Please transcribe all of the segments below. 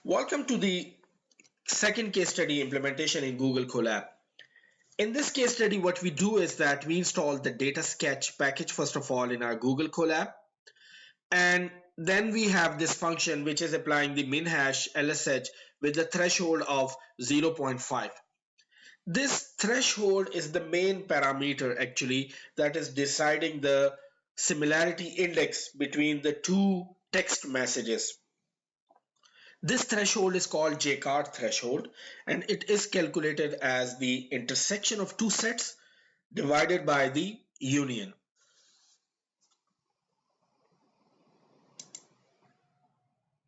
Welcome to the second case study implementation in Google Colab. In this case study, what we do is that we install the data sketch package first of all in our Google Colab, and then we have this function which is applying the min hash LSH with the threshold of 0.5. This threshold is the main parameter actually that is deciding the similarity index between the two text messages. This threshold is called Jacquard threshold, and it is calculated as the intersection of two sets divided by the union.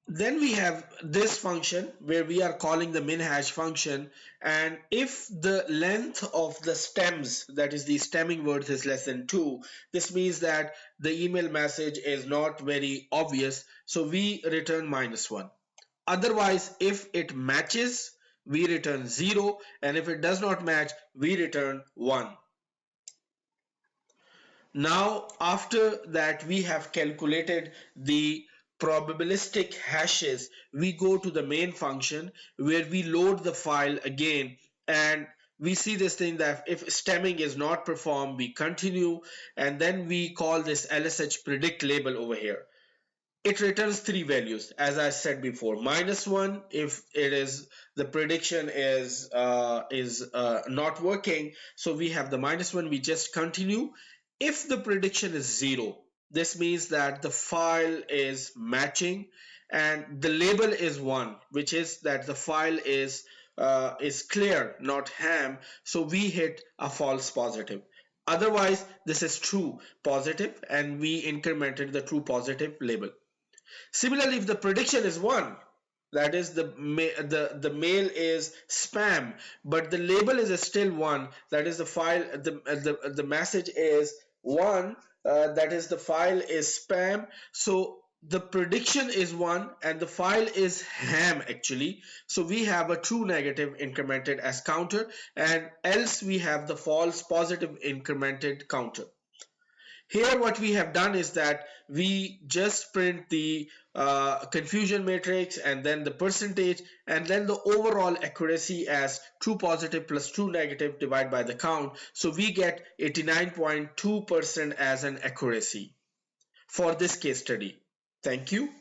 Then we have this function where we are calling the min hash function, and if the length of the stems, that is the stemming words, is less than 2, this means that the email message is not very obvious, so we return -1. Otherwise, if it matches, we return 0, and if it does not match, we return 1. Now, after that we have calculated the probabilistic hashes, we go to the main function where we load the file again, and we see this thing that if stemming is not performed, we continue, and then we call this LSH predict label over here. It returns three values, as I said before. -1 if it is the prediction is not working, so we have the -1, we just continue. If the prediction is 0, this means that the file is matching, and the label is 1, which is that the file is clear, not ham, so we hit a false positive. Otherwise, this is true positive, and we incremented the true positive label. Similarly, if the prediction is 1, that is the mail is spam, but the label is still 1, that is the file, the message is 1, that is the file is spam, so the prediction is 1 and the file is ham actually, so we have a true negative incremented as counter, and else we have the false positive incremented counter. Here what we have done is that we just print the confusion matrix and then the percentage and then the overall accuracy as true positive plus true negative divided by the count. So we get 89.2% as an accuracy for this case study. Thank you.